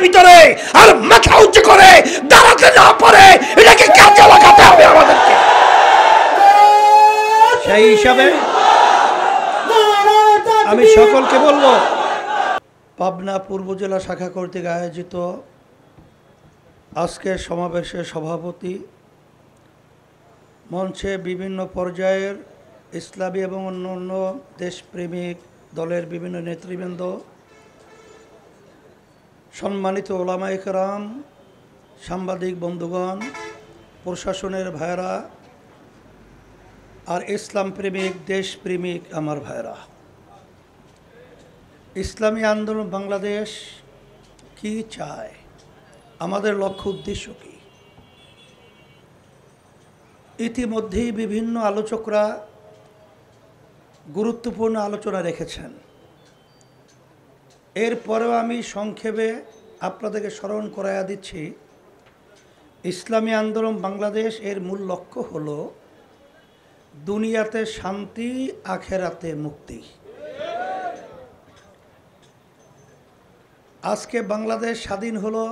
ভিতরে আর মাথা উঁচু করে দাঁড়াতে না পারে, এটাকে কাজে লাগাতে হবে আমাদেরকে। সেই হিসাবে আমি সকলকে বলবো, পাবনা পূর্ব জেলা শাখা কর্তৃক আয়োজিত আজকের সমাবেশের সভাপতি, মঞ্চে বিভিন্ন পর্যায়ের ইসলামী এবং অন্যান্য দেশপ্রেমিক দলের বিভিন্ন নেতৃবৃন্দ, সম্মানিত ওলামায়ে কেরাম, সাংবাদিক বন্ধুগণ, প্রশাসনের ভাইরা আর ইসলাম প্রেমিক দেশপ্রেমিক আমার ভাইরা, ইসলামী আন্দোলন বাংলাদেশ কি চায়, আমাদের লক্ষ্য উদ্দেশ্য কি? ইতিমধ্যেই বিভিন্ন আলোচকরা গুরুত্বপূর্ণ আলোচনা রেখেছেন। এরপরেও আমি সংক্ষেপে আপনাদেরকে স্মরণ করাইয়া দিচ্ছি, ইসলামী আন্দোলন বাংলাদেশ এর মূল লক্ষ্য হল দুনিয়াতে শান্তি, আখেরাতে মুক্তি। আজকে বাংলাদেশ স্বাধীন হলো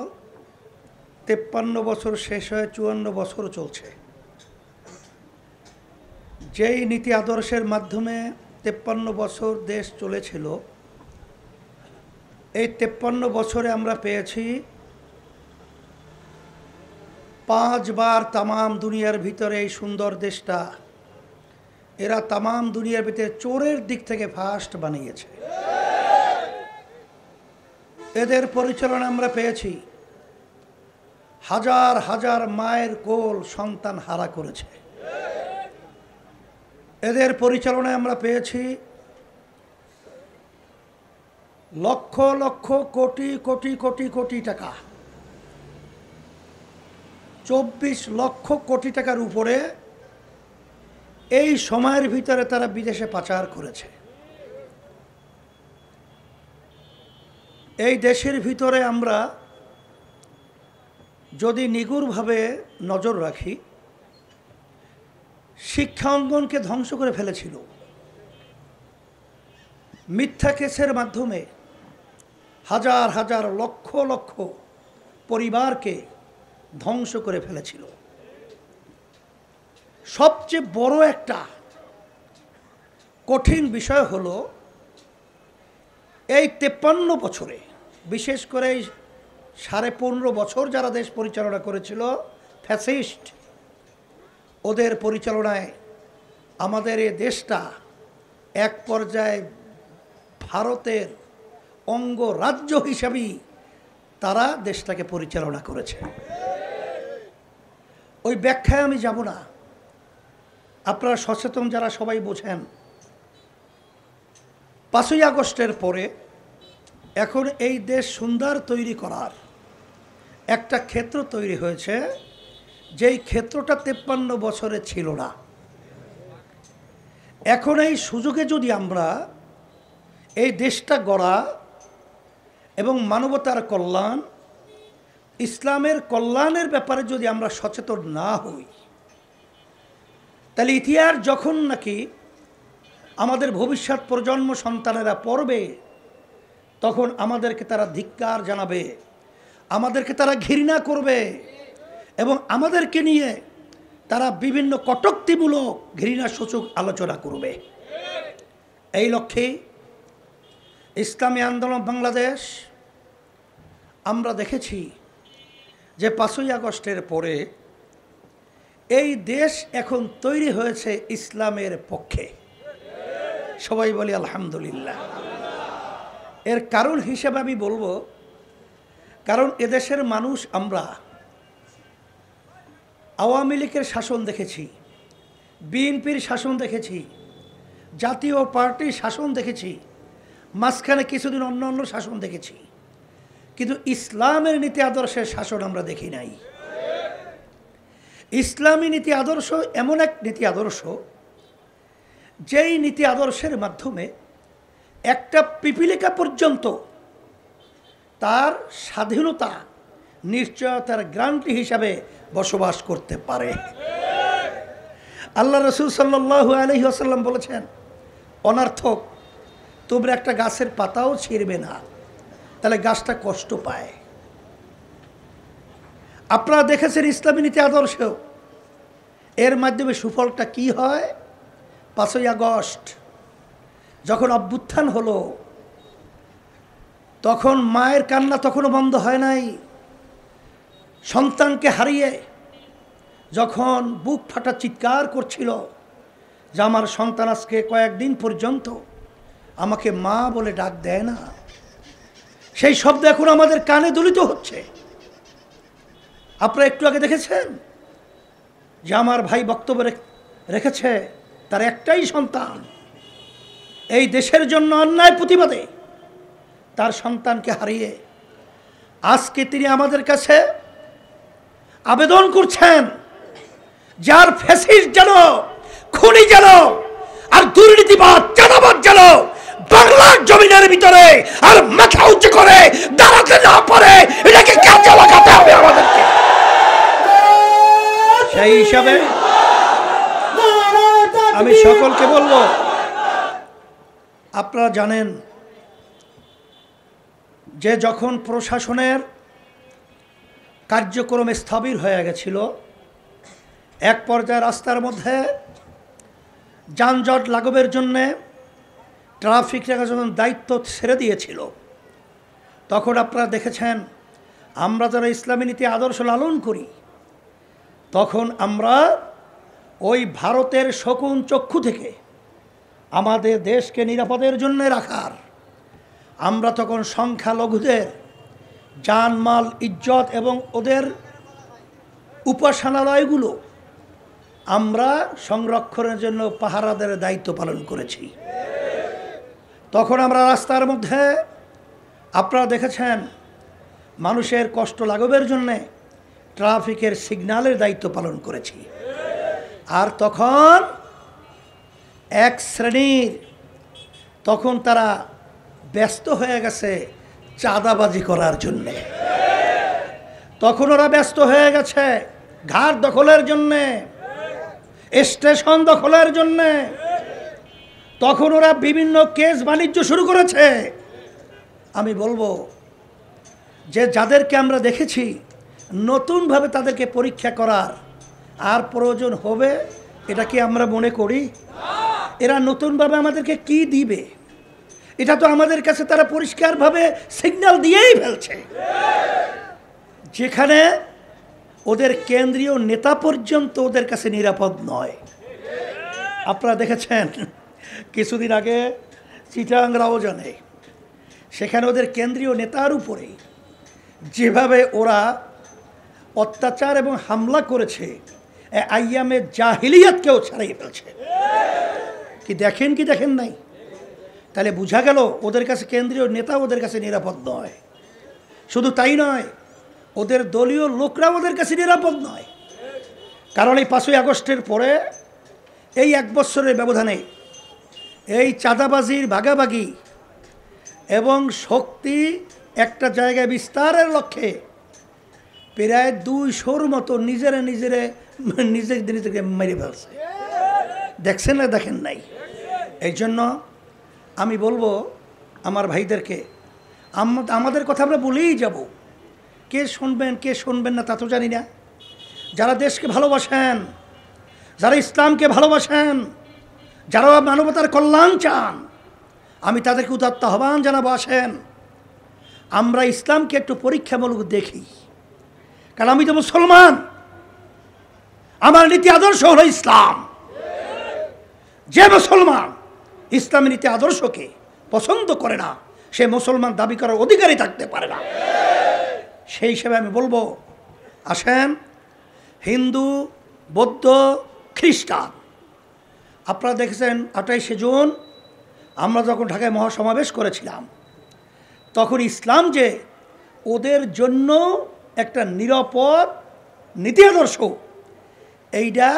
53 বছর শেষ হয়ে 54 বছর চলছে। যেই নীতি আদর্শের মাধ্যমে 53 বছর দেশ চলেছিল, এই 53 বছরে আমরা পেয়েছি 5 বার তামাম দুনিয়ার ভিতরে এই সুন্দর দেশটা এরা তামাম দুনিয়ার ভিতরে চোরের দিক থেকে ফার্স্ট বানিয়েছে। এদের পরিচালনা আমরা পেয়েছি হাজার হাজার মায়ের কোল সন্তান হারা করেছে। এদের পরিচালনায় আমরা পেয়েছি লক্ষ লক্ষ কোটি কোটি কোটি কোটি টাকা, 24 লক্ষ কোটি টাকার উপরে এই সময়ের ভিতরে তারা বিদেশে পাচার করেছে। এই দেশের ভিতরে আমরা যদি নিগুড়ভাবে নজর রাখি, শিক্ষা অঙ্গনকে ধ্বংস করে ফেলেছিল, মিথ্যা কেসের মাধ্যমে হাজার হাজার লক্ষ লক্ষ পরিবারকে ধ্বংস করে ফেলেছিল। সবচেয়ে বড় একটা কঠিন বিষয় হলো এই 53 বছরে, বিশেষ করে 15.5 বছর যারা দেশ পরিচালনা করেছিল ফ্যাসিস্ট, ওদের পরিচালনায় আমাদের এই দেশটা এক পর্যায়ে ভারতের অঙ্গরাজ্য হিসাবেই তারা দেশটাকে পরিচালনা করেছে। ওই ব্যাখ্যায় আমি যাব না, আপনারা সচেতন যারা সবাই বোঝেন। 5ই আগস্টের পরে এখন এই দেশ সুন্দর তৈরি করার একটা ক্ষেত্র তৈরি হয়েছে, যেই ক্ষেত্রটা 53 বছরে ছিল না। এখন এই সুযোগে যদি আমরা এই দেশটা গড়া এবং মানবতার কল্যাণ, ইসলামের কল্যাণের ব্যাপারে যদি আমরা সচেতন না হই, তাহলে ইতিহাস যখন নাকি আমাদের ভবিষ্যৎ প্রজন্ম সন্তানেরা পড়বে, তখন আমাদেরকে তারা ধিক্কার জানাবে, আমাদেরকে তারা ঘৃণা করবে এবং আমাদেরকে নিয়ে তারা বিভিন্ন কটূক্তিমূলক ঘৃণাসূচক আলোচনা করবে। এই লক্ষ্যে ইসলামী আন্দোলন বাংলাদেশ আমরা দেখেছি যে 5ই আগস্টের পরে এই দেশ এখন তৈরি হয়েছে ইসলামের পক্ষে। সবাই বলি আলহামদুলিল্লাহ। এর কারণ হিসেবে আমি বলবো, কারণ এদেশের মানুষ আমরা আওয়ামী লীগের শাসন দেখেছি, বিএনপির শাসন দেখেছি, জাতীয় পার্টির শাসন দেখেছি, মাঝখানে কিছুদিন অন্য অন্য শাসন দেখেছি, কিন্তু ইসলামের নীতি আদর্শের শাসন আমরা দেখি নাই। ইসলামী নীতি আদর্শ এমন এক নীতি আদর্শ, যেই নীতি আদর্শের মাধ্যমে একটা পিপিলিকা পর্যন্ত তার স্বাধীনতা নিশ্চয়তার গ্যারান্টি হিসাবে বসবাস করতে পারে। আল্লাহ রাসূল সাল্লাল্লাহু আলাইহি ওয়াসাল্লাম বলেছেন, অনর্থক তোমরা একটা গাছের পাতাও ছিঁড়বে না, তাহলে গাছটা কষ্ট পায়। আপনারা দেখেছেন ইসলামী নীতি আদর্শ, এর মাধ্যমে সুফলটা কি হয়? 5ই আগস্ট যখন অভ্যুত্থান হলো, তখন মায়ের কান্না তখনও বন্ধ হয় নাই। সন্তানকে হারিয়ে যখন বুক ফাটা চিৎকার করছিল যে আমার সন্তান আজকে কয়েকদিন পর্যন্ত আমাকে মা বলে ডাক দেয় না, সেই শব্দ এখন আমাদের কানে দুলিত হচ্ছে। আপনারা একটু আগে দেখেছেন যে আমার ভাই বক্তব্য রেখেছে, তার একটাই সন্তান, এই দেশের জন্য অন্যায় প্রতিবাদে তার সন্তানকে হারিয়ে আজকে তিনি আমাদের কাছে আবেদন করছেন, যার ফ্যাসিস্ট যেন, খুনি যেন, আর দুর্নীতিবাদ চাঁদাবাদ যেন বাংলার জমিনের ভিতরে আর মাথা উঁচু করে দাঁড়াতে না পারে, এটাকে কাজে লাগাতে হবে আমাদেরকে। সেই হিসাবে আমি সকলকে বলবো, আপনারা জানেন যে যখন প্রশাসনের কার্যক্রম স্থবির হয়ে গেছিল, এক পর্যায়ে রাস্তার মধ্যে যানজট লাঘবের জন্যে ট্রাফিকরা যখন দায়িত্ব ছেড়ে দিয়েছিল, তখন আপনারা দেখেছেন আমরা যারা ইসলামী নীতি আদর্শ লালন করি, তখন আমরা ওই ভারতের শকুন চক্ষু থেকে আমাদের দেশকে নিরাপদের জন্য রাখার, আমরা তখন সংখ্যালঘুদের জানমাল ইজ্জত এবং ওদের উপাসনালয়গুলো আমরা সংরক্ষণের জন্য পাহারাদের দায়িত্ব পালন করেছি। তখন আমরা রাস্তার মধ্যে আপনারা দেখেছেন মানুষের কষ্ট লাঘবের জন্যে ট্রাফিকের সিগন্যালের দায়িত্ব পালন করেছি। আর তখন এক শ্রেণীর, তখন তারা ব্যস্ত হয়ে গেছে চাঁদাবাজি করার জন্যে, তখন ওরা ব্যস্ত হয়ে গেছে ঘাট দখলের জন্যে, স্টেশন দখলের জন্যে, তখন ওরা বিভিন্ন কেস বাণিজ্য শুরু করেছে। আমি বলবো যে যাদেরকে আমরা দেখেছি নতুনভাবে তাদেরকে পরীক্ষা করার আর প্রয়োজন হবে, এটা কি আমরা মনে করি? এরা নতুনভাবে আমাদেরকে কি দিবে? এটা তো আমাদের কাছে তারা পরিষ্কারভাবে সিগন্যাল দিয়েই ফেলছে, যেখানে ওদের কেন্দ্রীয় নেতা পর্যন্ত ওদের কাছে নিরাপদ নয়। আপনারা দেখেছেন কিছুদিন আগে চিটাং রাউজানে, সেখানে ওদের কেন্দ্রীয় নেতার উপরে যেভাবে ওরা অত্যাচার এবং হামলা করেছে, আইয়ামে জাহিলিয়াতকেও ছাড়িয়ে ফেলছে। কি দেখেন নাই? তাহলে বোঝা গেল ওদের কাছে কেন্দ্রীয় নেতা ওদের কাছে নিরাপদ নয়। শুধু তাই নয়, ওদের দলীয় লোকরা ওদের কাছে নিরাপদ নয়। কারণ এই 5ই আগস্টের পরে এই 1 বছরের ব্যবধানে এই চাঁদাবাজির ভাগাভাগি এবং শক্তি একটা জায়গায় বিস্তারের লক্ষ্যে প্রায় 200-র মতো নিজেকে মেরে ফেলছে। দেখছেন না? দেখেন নাই? এই জন্য আমি বলবো আমার ভাইদেরকে, আমাদের কথা আমরা বলেই যাব, কে শুনবেন না তা তো জানি না। যারা দেশকে ভালোবাসেন, যারা ইসলামকে ভালোবাসেন, যারা মানবতার কল্যাণ চান, আমি তাদেরকে উদাত্ত আহ্বান জানাবো, আসেন আমরা ইসলামকে একটু পরীক্ষামূলক দেখি। কারণ আমি তো মুসলমান, আমার নীতি আদর্শ হলো ইসলাম। যে মুসলমান ইসলামী নীতি আদর্শকে পছন্দ করে না, সে মুসলমান দাবি করার অধিকারী থাকতে পারে না। সেই হিসেবে আমি বলবো, আসেন হিন্দু, বৌদ্ধ, খ্রিস্টান, আপনারা দেখেছেন 28শে জুন আমরা যখন ঢাকায় মহাসমাবেশ করেছিলাম, তখন ইসলাম যে ওদের জন্য একটা নিরাপদ নীতি আদর্শ, এইটা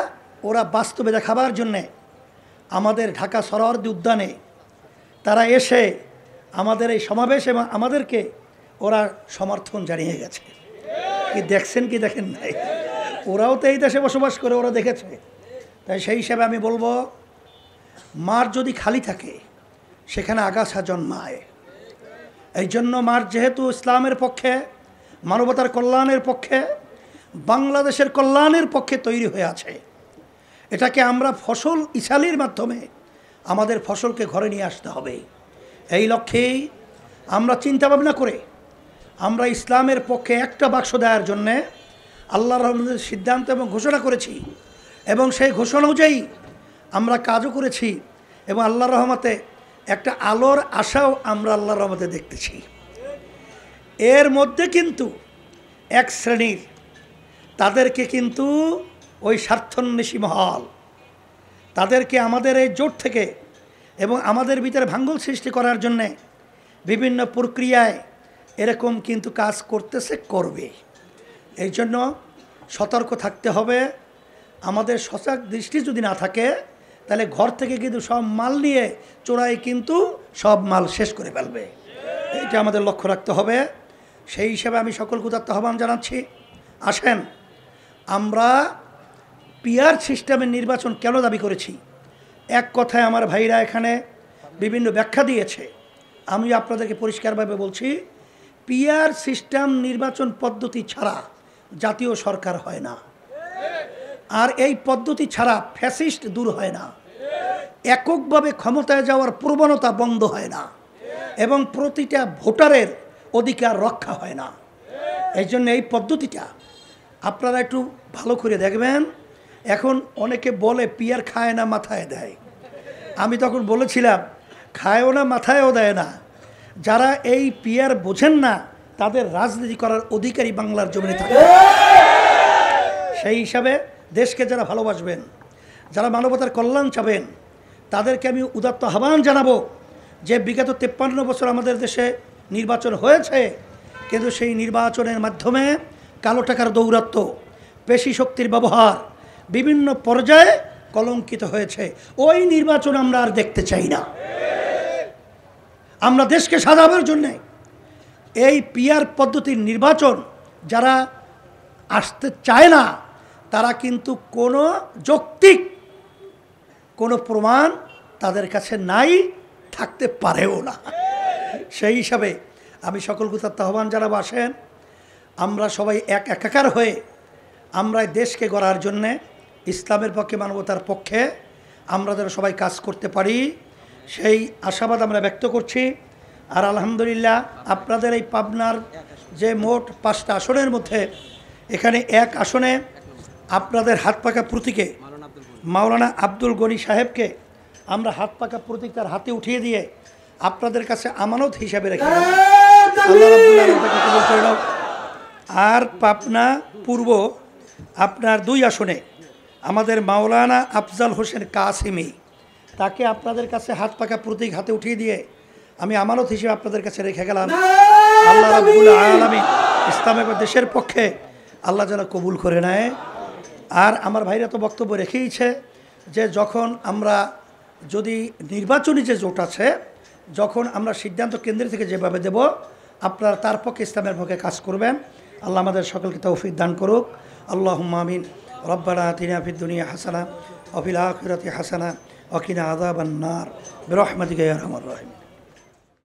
ওরা বাস্তবে দেখাবার জন্যে আমাদের ঢাকা সরোয়ার্দী উদ্যানে তারা এসে আমাদের এই সমাবেশ এবং আমাদেরকে ওরা সমর্থন জানিয়ে গেছে। কি দেখেন নাই? ওরাও তো এই দেশে বসবাস করে, ওরা দেখেছে। তাই সেই হিসাবে আমি বলবো, মাঠ যদি খালি থাকে সেখানে আগাছা জন্মায়। এই জন্য মাঠ যেহেতু ইসলামের পক্ষে, মানবতার কল্যাণের পক্ষে, বাংলাদেশের কল্যাণের পক্ষে তৈরি হয়ে আছে। এটাকে আমরা ফসল ইছালির মাধ্যমে আমাদের ফসলকে ঘরে নিয়ে আসতে হবে। এই লক্ষ্যেই আমরা চিন্তা ভাবনা করে আমরা ইসলামের পক্ষে একটা বাক্স দেওয়ার জন্যে আল্লাহর রহমতের সিদ্ধান্ত এবং ঘোষণা করেছি, এবং সেই ঘোষণা অনুযায়ী আমরা কাজও করেছি, এবং আল্লাহর রহমতে একটা আলোর আশাও আমরা আল্লাহর রহমতে দেখতেছি। এর মধ্যে কিন্তু এক শ্রেণীর তাদেরকে কিন্তু ওই স্বার্থন্বেষী মহল তাদেরকে আমাদের এই জোট থেকে এবং আমাদের ভিতরে ভাঙ্গল সৃষ্টি করার জন্যে বিভিন্ন প্রক্রিয়ায় এরকম কিন্তু কাজ করতেছে, করবে। এই জন্য সতর্ক থাকতে হবে। আমাদের সজাগ দৃষ্টি যদি না থাকে তাহলে ঘর থেকে কিন্তু সব মাল নিয়ে চোরাই কিন্তু সব মাল শেষ করে ফেলবে। এটা আমাদের লক্ষ্য রাখতে হবে। সেই হিসাবে আমি সকলকে উদাত্ত আহ্বান জানাচ্ছি, আসেন আমরা পিআর সিস্টেমের নির্বাচন কেন দাবি করেছি। এক কথায় আমার ভাইরা এখানে বিভিন্ন ব্যাখ্যা দিয়েছে, আমি আপনাদেরকে পরিষ্কারভাবে বলছি, পিআর সিস্টেম নির্বাচন পদ্ধতি ছাড়া জাতীয় সরকার হয় না, আর এই পদ্ধতি ছাড়া ফ্যাসিস্ট দূর হয় না, এককভাবে ক্ষমতায় যাওয়ার প্রবণতা বন্ধ হয় না, এবং প্রতিটা ভোটারের অধিকার রক্ষা হয় না। এই জন্য এই পদ্ধতিটা আপনারা একটু ভালো করে দেখবেন। এখন অনেকে বলে পিআর খায় না মাথায় দেয়, আমি তখন বলেছিলাম খায়ও না মাথায়ও দেয় না। যারা এই পিআর বোঝেন না তাদের রাজনীতি করার অধিকারী বাংলার জমিনে থাকে। সেই হিসাবে দেশকে যারা ভালোবাসবেন, যারা মানবতার কল্যাণ চাবেন, তাদেরকে আমি উদাত্ত আহ্বান জানাবো যে বিগত 53 বছর আমাদের দেশে নির্বাচন হয়েছে, কিন্তু সেই নির্বাচনের মাধ্যমে কালো টাকার দৌরাত্ম্য, পেশি শক্তির ব্যবহার বিভিন্ন পর্যায়ে কলঙ্কিত হয়েছে। ওই নির্বাচন আমরা আর দেখতে চাই না। আমরা দেশকে সাজাবার জন্যে এই পিআর পদ্ধতির নির্বাচন যারা আসতে চায় না, তারা কিন্তু কোনো যৌক্তিক কোনো প্রমাণ তাদের কাছে নাই, থাকতে পারেও না। সেই হিসাবে আমি সকলকে আহ্বান জানাবো, আসেন আমরা সবাই একাকার হয়ে আমরা দেশকে গড়ার জন্যে ইসলামের পক্ষে, মানবতার পক্ষে আমরা যেন সবাই কাজ করতে পারি, সেই আশাবাদ আমরা ব্যক্ত করছি। আর আলহামদুলিল্লাহ আপনাদের এই পাবনার যে মোট 5টা আসনের মধ্যে এখানে এক আসনে আপনাদের হাত পাকা প্রতীকে মাওলানা আব্দুল গনি সাহেবকে আমরা হাত পাকা প্রতীক তার হাতে উঠিয়ে দিয়ে আপনাদের কাছে আমানত হিসাবে রেখে আল্লাহ রাব্বুল আলামিন তাকে কবুল করে নাও। আর পাবনা পূর্ব আপনার 2 আসনে আমাদের মাওলানা আফজাল হোসেন কাসিমি, তাকে আপনাদের কাছে হাত পাকা প্রতীক হাতে উঠিয়ে দিয়ে আমি আমানত হিসেবে আপনাদের কাছে রেখে গেলাম। আল্লাহ রাব্বুল আলামিন ইসলামের দেশের পক্ষে আল্লাহ যেন কবুল করে নেয়। আর আমার ভাইরা তো বক্তব্য রেখেইছে যে যখন আমরা যদি নির্বাচনী যে জোট আছে, যখন আমরা সিদ্ধান্ত কেন্দ্র থেকে যেভাবে দেব, আপনারা তার পক্ষে ইসলামের পক্ষে কাজ করবেন। আল্লাহ আমাদের সকলকে তৌফিক দান করুক। আল্লাহুম্মা আমিন। রব্বানা আতিনা ফিদ দুনিয়া হাসানা ওয়া ফিল আখিরাতি হাসানা ওয়া কিনা আযাবান নার বিরহমাতিকা ইয়া আরহামার রাহিমিন।